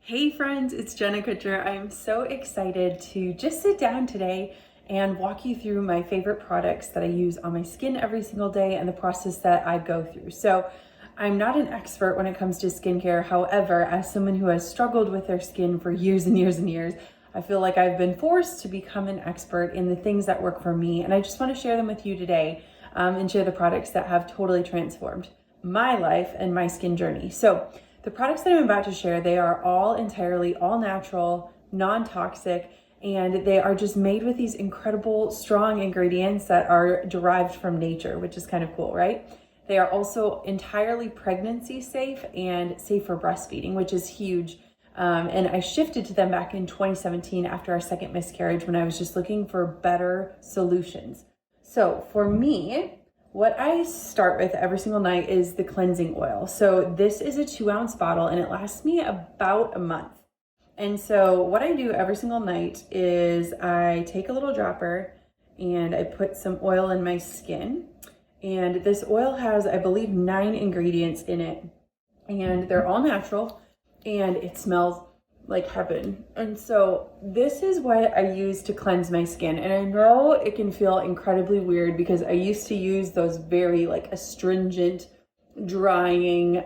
Hey friends, it's Jenna Kutcher. I am so excited to just sit down today and walk you through my favorite products that I use on my skin every single day and the process that I go through. So I'm not an expert when it comes to skincare. However, as someone who has struggled with their skin for years and years and years, I feel like I've been forced to become an expert in the things that work for me. And I just want to share them with you today and share the products that have totally transformed my life and my skin journey. So the products that I'm about to share, they are all entirely all natural, non-toxic, and they are just made with these incredible, strong ingredients that are derived from nature, which is kind of cool, right? They are also entirely pregnancy safe and safe for breastfeeding, which is huge. And I shifted to them back in 2017 after our second miscarriage when I was just looking for better solutions. So for me, what I start with every single night is the cleansing oil. So this is a 2-ounce bottle and it lasts me about a month. And so what I do every single night is I take a little dropper and I put some oil in my skin. And this oil has, I believe, 9 ingredients in it. And they're all natural and it smells like heaven. And so this is what I use to cleanse my skin. And I know it can feel incredibly weird because I used to use those very astringent, drying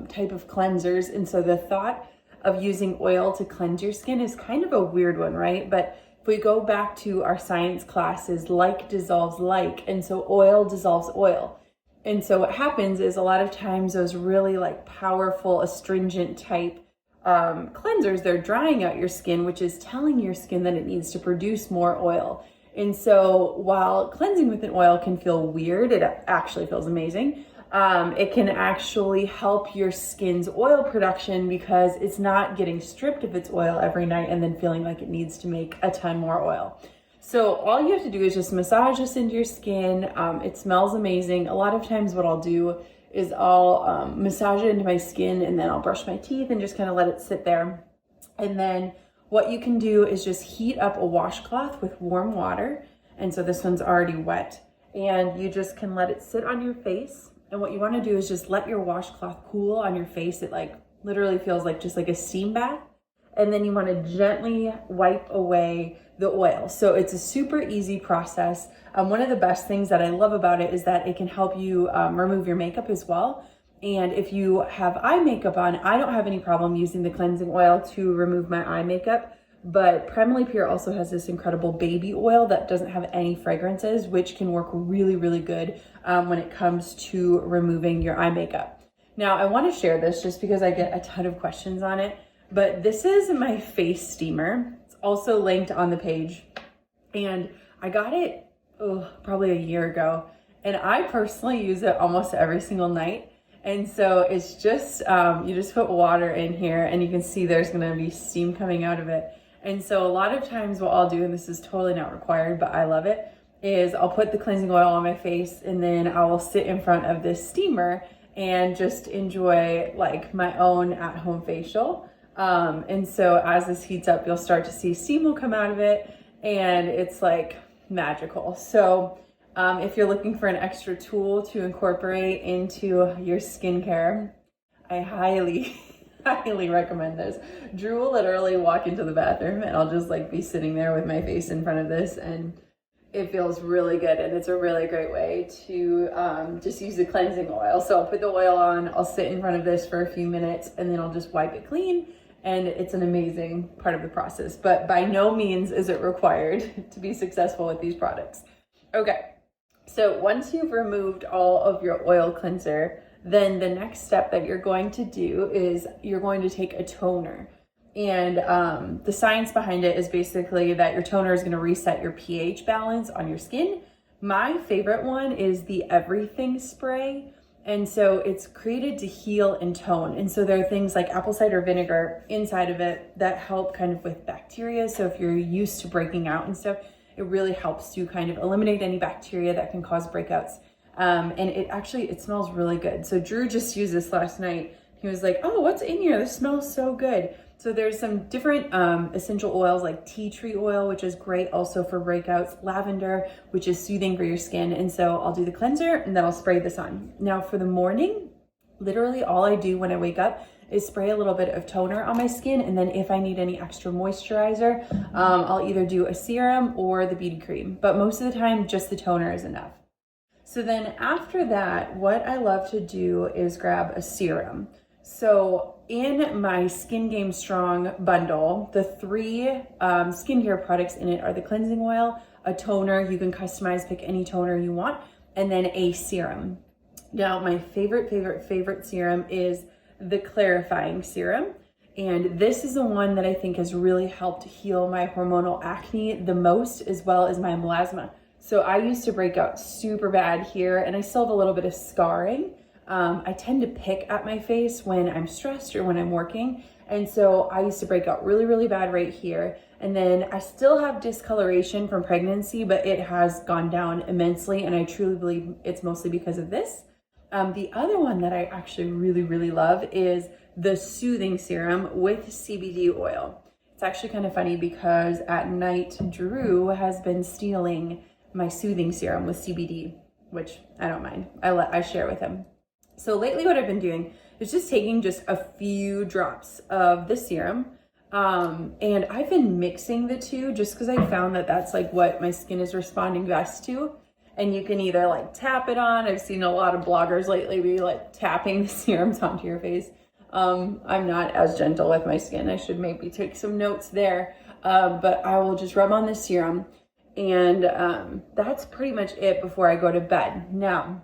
type of cleansers. And so the thought of using oil to cleanse your skin is kind of a weird one, right? But if we go back to our science classes, like dissolves like, and so oil dissolves oil. And so what happens is a lot of times those really powerful astringent type cleansers, they're drying out your skin, which is telling your skin that it needs to produce more oil. And so while cleansing with an oil can feel weird, it actually feels amazing. It can actually help your skin's oil production because it's not getting stripped of its oil every night and then feeling like it needs to make a ton more oil. So all you have to do is just massage this into your skin. It smells amazing. A lot of times what I'll do is I'll massage it into my skin and then I'll brush my teeth and just kind of let it sit there. And then what you can do is just heat up a washcloth with warm water. And so this one's already wet. And you just can let it sit on your face. And what you want to do is just let your washcloth cool on your face. It literally feels like just like a steam bath. And then you want to gently wipe away the oil. So it's a super easy process. One of the best things that I love about it is that it can help you remove your makeup as well. And if you have eye makeup on, I don't have any problem using the cleansing oil to remove my eye makeup. But Primally Pure also has this incredible baby oil that doesn't have any fragrances, which can work really, really good when it comes to removing your eye makeup. Now, I want to share this just because I get a ton of questions on it. But this is my face steamer. It's also linked on the page. And I got it probably a year ago. And I personally use it almost every single night. And so it's just, you just put water in here and you can see there's gonna be steam coming out of it. And so a lot of times what I'll do, and this is totally not required, but I love it, is I'll put the cleansing oil on my face and then I will sit in front of this steamer and just enjoy my own at-home facial. And so as this heats up, you'll start to see steam will come out of it and it's magical. So if you're looking for an extra tool to incorporate into your skincare, I highly, highly recommend this. Drew will literally walk into the bathroom and I'll just be sitting there with my face in front of this and it feels really good. And it's a really great way to just use the cleansing oil. So I'll put the oil on, I'll sit in front of this for a few minutes and then I'll just wipe it clean. And it's an amazing part of the process, but by no means is it required to be successful with these products. Okay, so once you've removed all of your oil cleanser, then the next step that you're going to do is you're going to take a toner. And the science behind it is basically that your toner is going to reset your pH balance on your skin. My favorite one is the Everything spray. And so it's created to heal and tone. And so there are things like apple cider vinegar inside of it that help kind of with bacteria. So if you're used to breaking out and stuff, it really helps to kind of eliminate any bacteria that can cause breakouts. And it smells really good. So Drew just used this last night. He was like, oh, what's in here? This smells so good. So there's some different essential oils like tea tree oil, which is great also for breakouts, lavender, which is soothing for your skin. And so I'll do the cleanser and then I'll spray this on. Now for the morning, literally all I do when I wake up is spray a little bit of toner on my skin, and then if I need any extra moisturizer, I'll either do a serum or the BB cream, but most of the time just the toner is enough. So then after that, what I love to do is grab a serum. So in my Skin Game Strong bundle, the 3 skincare products in it are the cleansing oil, a toner, you can customize, pick any toner you want, and then a serum. Now, my favorite serum is the clarifying serum. And this is the one that I think has really helped heal my hormonal acne the most, as well as my melasma. So I used to break out super bad here, and I still have a little bit of scarring. I tend to pick at my face when I'm stressed or when I'm working. And so I used to break out really bad right here. And then I still have discoloration from pregnancy, but it has gone down immensely. And I truly believe it's mostly because of this. The other one that I actually really love is the soothing serum with CBD oil. It's actually kind of funny because at night, Drew has been stealing my soothing serum with CBD, which I don't mind. I share with him. So lately what I've been doing is just taking just a few drops of the serum. And I've been mixing the two just because I found that that's like what my skin is responding best to. And you can either like tap it on. I've seen a lot of bloggers lately be like tapping the serums onto your face. I'm not as gentle with my skin. I should maybe take some notes there. But I will just rub on the serum, and that's pretty much it before I go to bed. Now,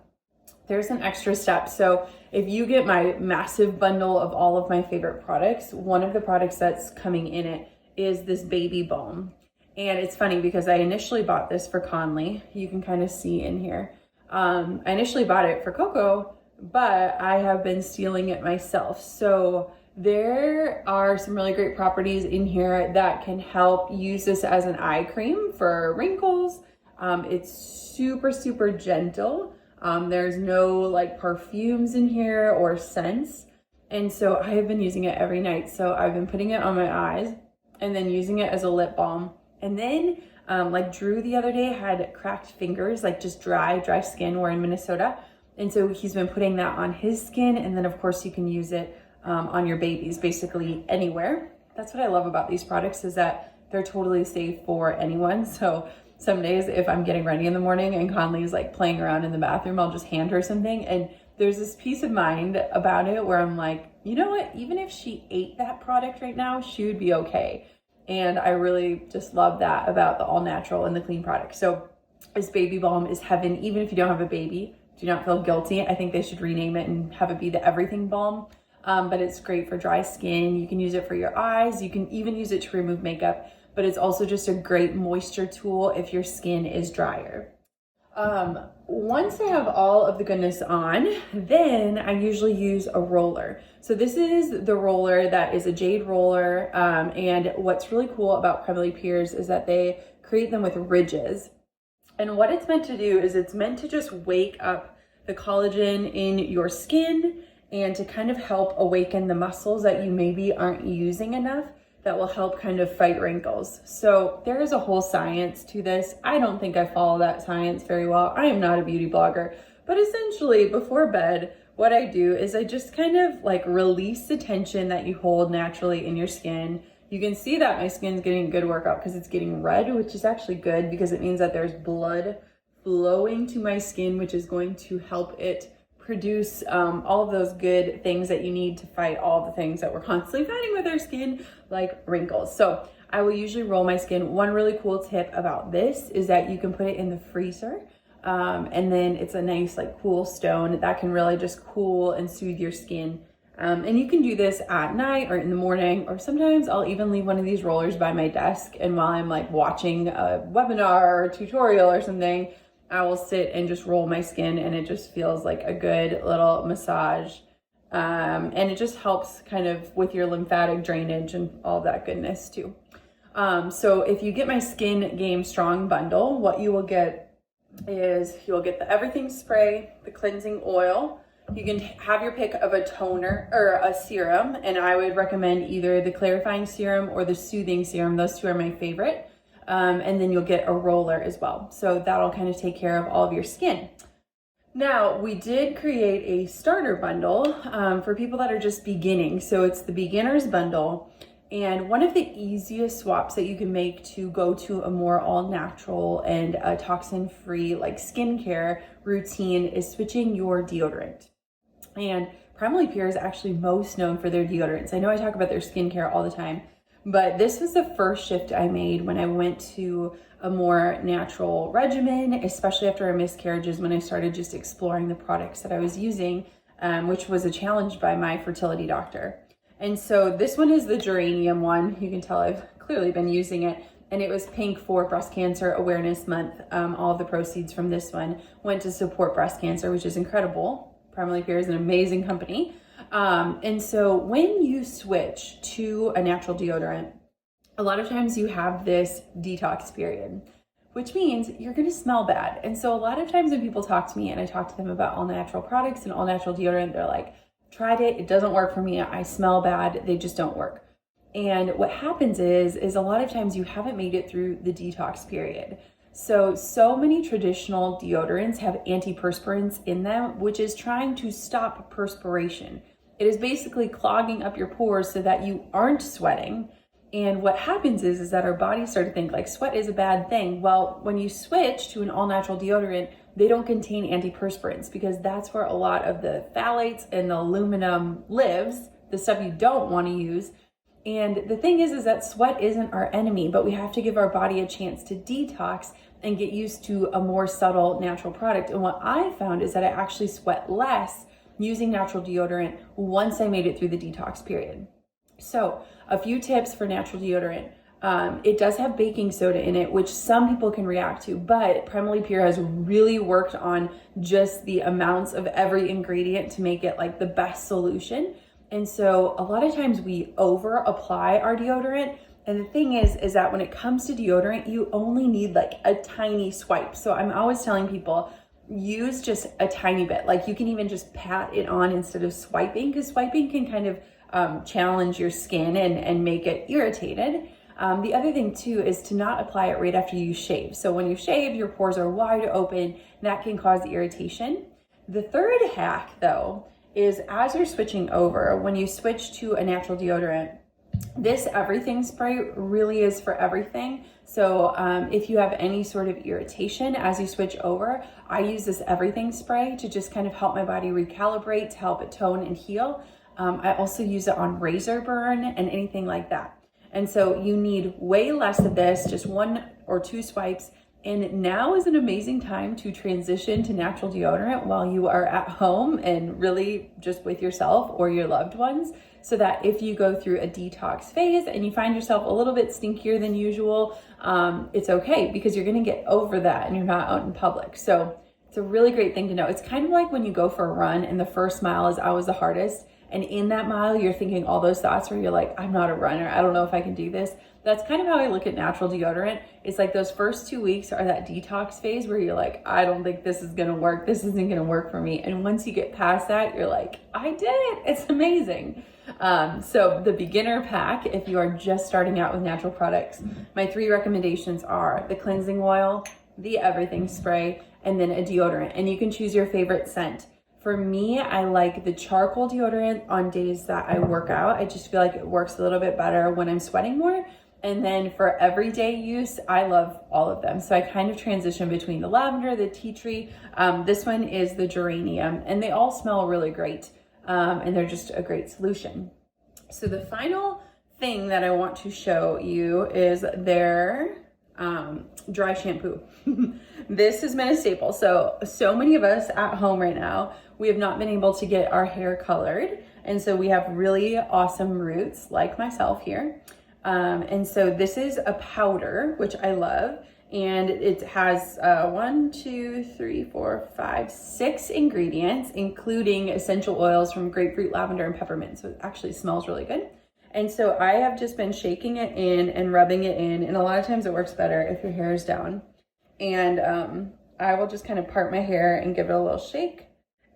there's an extra step. So if you get my massive bundle of all of my favorite products, one of the products that's coming in it is this baby balm. And it's funny because I initially bought this for Conley. You can kind of see in here. I initially bought it for Coco, but I have been stealing it myself. So there are some really great properties in here that can help. Use this as an eye cream for wrinkles. It's super gentle. There's no like perfumes in here or scents. And so I have been using it every night. So I've been putting it on my eyes and then using it as a lip balm. And then like Drew the other day had cracked fingers, like just dry skin. We're in Minnesota. And so he's been putting that on his skin. And then of course you can use it on your babies, basically anywhere. That's what I love about these products, is that they're totally safe for anyone. So some days if I'm getting ready in the morning and Conley's like playing around in the bathroom, I'll just hand her something. And there's this peace of mind about it where I'm like, you know what, even if she ate that product right now, she would be okay. And I really just love that about the all natural and the clean product. So this baby balm is heaven. Even if you don't have a baby, do not feel guilty. I think they should rename it and have it be the everything balm. But it's great for dry skin. You can use it for your eyes. You can even use it to remove makeup, but it's also just a great moisture tool if your skin is drier. Once I have all of the goodness on, then I usually use a roller. So this is the roller that is a Jade Roller. And what's really cool about Cremely Peers is that they create them with ridges. And what it's meant to do is it's meant to just wake up the collagen in your skin and to kind of help awaken the muscles that you maybe aren't using enough, that will help kind of fight wrinkles. So there is a whole science to this. I don't think I follow that science very well. I am not a beauty blogger, but essentially before bed, what I do is I just kind of like release the tension that you hold naturally in your skin. You can see that my skin's getting a good workout because it's getting red, which is actually good because it means that there's blood flowing to my skin, which is going to help it produce all of those good things that you need to fight all the things that we're constantly fighting with our skin, like wrinkles. So I will usually roll my skin. One really cool tip about this is that you can put it in the freezer, and then it's a nice like cool stone that can really just cool and soothe your skin. And you can do this at night or in the morning, or sometimes I'll even leave one of these rollers by my desk, and while I'm like watching a webinar or a tutorial or something, I will sit and just roll my skin, and it just feels like a good little massage. And it just helps kind of with your lymphatic drainage and all that goodness too. So if you get my Skin Game Strong bundle, what you will get is you'll get the everything spray, the cleansing oil. You can have your pick of a toner or a serum, and I would recommend either the clarifying serum or the soothing serum. Those two are my favorite. And then you'll get a roller as well. So that'll kind of take care of all of your skin. Now, we did create a starter bundle for people that are just beginning. So it's the beginner's bundle. And one of the easiest swaps that you can make to go to a more all natural and toxin-free like skincare routine is switching your deodorant. And Primarily Pure is actually most known for their deodorants. I know I talk about their skincare all the time, but this was the first shift I made when I went to a more natural regimen, especially after a miscarriages, when I started just exploring the products that I was using, which was a challenge by my fertility doctor. And so this one is the geranium one. You can tell I've clearly been using it. And it was pink for Breast Cancer Awareness Month. All of the proceeds from this one went to support breast cancer, which is incredible. Primarily Pure is an amazing company. And so when you switch to a natural deodorant, a lot of times you have this detox period, which means you're going to smell bad. And so a lot of times when people talk to me and I talk to them about all natural products and all natural deodorant, they're like, tried it, it doesn't work for me, I smell bad, they just don't work. And what happens is a lot of times you haven't made it through the detox period. So many traditional deodorants have antiperspirants in them, which is trying to stop perspiration. It is basically clogging up your pores so that you aren't sweating. And what happens is that our bodies start to think like sweat is a bad thing. Well, when you switch to an all natural deodorant, they don't contain antiperspirants because that's where a lot of the phthalates and the aluminum lives, the stuff you don't want to use. And the thing is that sweat isn't our enemy, but we have to give our body a chance to detox and get used to a more subtle natural product. And what I found is that I actually sweat less using natural deodorant once I made it through the detox period. So a few tips for natural deodorant. It does have baking soda in it, which some people can react to, but Primarily Pure has really worked on just the amounts of every ingredient to make it like the best solution. And so a lot of times we over apply our deodorant. And the thing is that when it comes to deodorant, you only need like a tiny swipe. So I'm always telling people, use just a tiny bit. Like you can even just pat it on instead of swiping, because swiping can kind of challenge your skin and make it irritated. The other thing too is to not apply it right after you shave. So when you shave, your pores are wide open, that can cause irritation. The third hack though is as you're switching over, when you switch to a natural deodorant, this everything spray really is for everything. So if you have any sort of irritation as you switch over, I use this everything spray to just kind of help my body recalibrate, to help it tone and heal. I also use it on razor burn and anything like that. And so you need way less of this, just 1 or 2 swipes. And now is an amazing time to transition to natural deodorant while you are at home and really just with yourself or your loved ones, so that if you go through a detox phase and you find yourself a little bit stinkier than usual, it's okay because you're gonna get over that and you're not out in public. So it's a really great thing to know. It's kind of like when you go for a run and the first mile is always the hardest. And in that mile, you're thinking all those thoughts where you're like, I'm not a runner. I don't know if I can do this. That's kind of how I look at natural deodorant. It's like those first 2 weeks are that detox phase where you're like, I don't think this is going to work. This isn't going to work for me. And once you get past that, you're like, I did it. It's amazing. So the beginner pack, if you are just starting out with natural products, my 3 recommendations are the cleansing oil, the everything spray, and then a deodorant. And you can choose your favorite scent. For me, I like the charcoal deodorant on days that I work out. I just feel like it works a little bit better when I'm sweating more. And then for everyday use, I love all of them. So I kind of transition between the lavender, the tea tree. This one is the geranium, and they all smell really great. And they're just a great solution. So the final thing that I want to show you is their dry shampoo. This has been a staple. So many of us at home right now, we have not been able to get our hair colored. And so we have really awesome roots like myself here. And so this is a powder, which I love. And it has 6 ingredients, including essential oils from grapefruit, lavender, and peppermint. So it actually smells really good. And so I have just been shaking it in and rubbing it in. And a lot of times it works better if your hair is down. And I will just kind of part my hair and give it a little shake.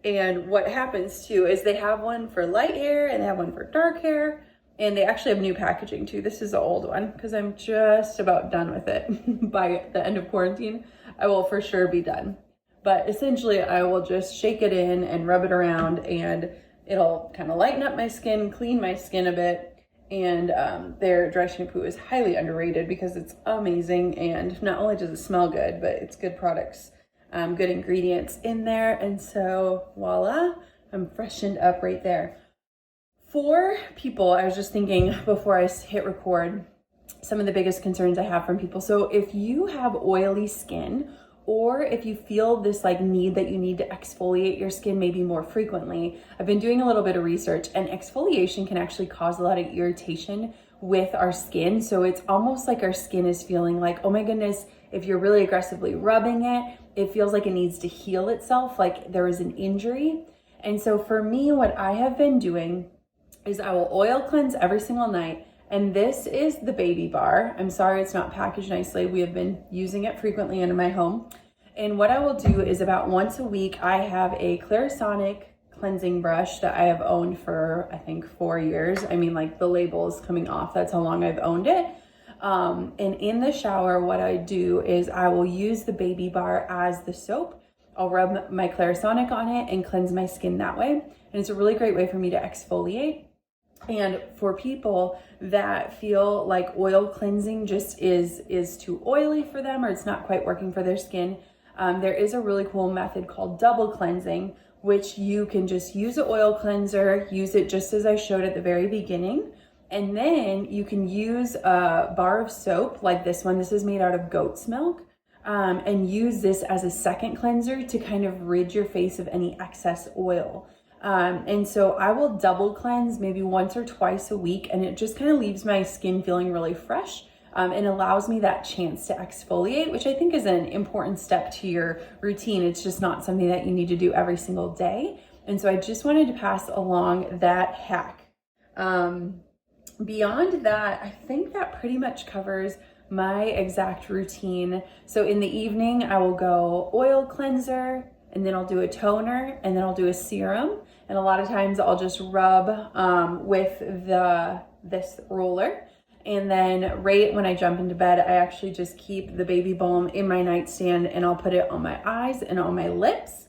And what happens too is they have one for light hair and they have one for dark hair. And they actually have new packaging too. This is the old one because I'm just about done with it. By the end of quarantine, I will for sure be done. but essentially I will just shake it in and rub it around, and it'll kind of lighten up my skin, clean my skin a bit. And their dry shampoo is highly underrated because it's amazing, and not only does it smell good, but it's good products, good ingredients in there. And so voila, I'm freshened up right there. For people, I was just thinking before I hit record, some of the biggest concerns I have from people. So if you have oily skin, or if you feel this like need that you need to exfoliate your skin maybe more frequently, I've been doing a little bit of research, and exfoliation can actually cause a lot of irritation with our skin. So it's almost like our skin is feeling like, oh my goodness, if you're really aggressively rubbing it, it feels like it needs to heal itself, like there is an injury. And so for me, what I have been doing is I will oil cleanse every single night. And this is the baby bar. I'm sorry it's not packaged nicely. We have been using it frequently in my home. And what I will do is about once a week, I have a Clarisonic cleansing brush that I have owned for, I think, 4 years. I mean, like the label is coming off. That's how long I've owned it. And in the shower, what I do is I will use the baby bar as the soap. I'll rub my Clarisonic on it and cleanse my skin that way. And it's a really great way for me to exfoliate. And for people that feel like oil cleansing just is too oily for them, or it's not quite working for their skin, there is a really cool method called double cleansing, which you can just use an oil cleanser, use it just as I showed at the very beginning, and then you can use a bar of soap like this one. This is made out of goat's milk, and use this as a second cleanser to kind of rid your face of any excess oil. And so I will double cleanse maybe once or twice a week, and it just kind of leaves my skin feeling really fresh, and allows me that chance to exfoliate, which I think is an important step to your routine. It's just not something that you need to do every single day. And so I just wanted to pass along that hack. Beyond that, I think that pretty much covers my exact routine. So in the evening, I will go oil cleanser, and then I'll do a toner, and then I'll do a serum. And a lot of times I'll just rub with this roller. And then right when I jump into bed, I actually just keep the baby balm in my nightstand, and I'll put it on my eyes and on my lips.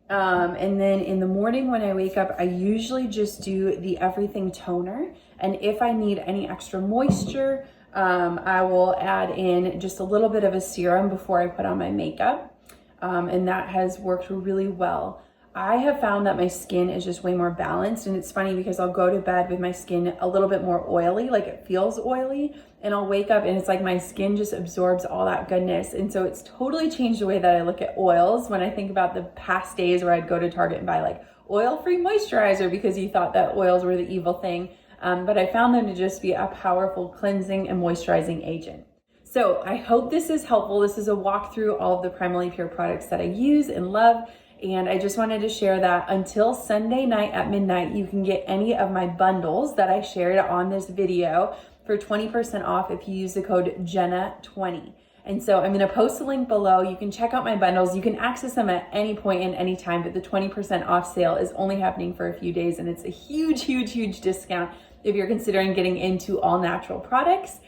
And then in the morning when I wake up, I usually just do the Everything toner. And if I need any extra moisture, I will add in just a little bit of a serum before I put on my makeup. And that has worked really well. I have found that my skin is just way more balanced, and it's funny because I'll go to bed with my skin a little bit more oily, like it feels oily, and I'll wake up and it's like my skin just absorbs all that goodness. And so it's totally changed the way that I look at oils. When I think about the past days where I'd go to Target and buy like oil-free moisturizer because you thought that oils were the evil thing, but I found them to just be a powerful cleansing and moisturizing agent. So I hope this is helpful. This is a walk through all of the Primally Pure products that I use and love. And I just wanted to share that until Sunday night at midnight, you can get any of my bundles that I shared on this video for 20% off if you use the code Jenna20. And so I'm going to post a link below. You can check out my bundles. You can access them at any point and any time, but the 20% off sale is only happening for a few days. And it's a huge, huge, huge discount if you're considering getting into all natural products.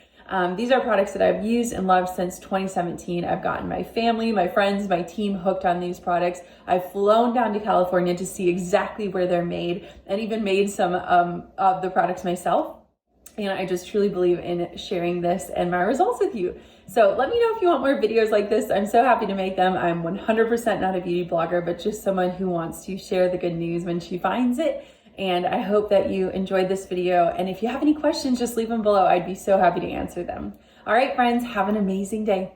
These are products that I've used and loved since 2017. I've gotten my family, my friends, my team hooked on these products. I've flown down to California to see exactly where they're made, and even made some of the products myself. And I just truly believe in sharing this and my results with you. So let me know if you want more videos like this. I'm so happy to make them. I'm 100% not a beauty blogger, but just someone who wants to share the good news when she finds it. And I hope that you enjoyed this video. And if you have any questions, just leave them below. I'd be so happy to answer them. All right, friends, have an amazing day.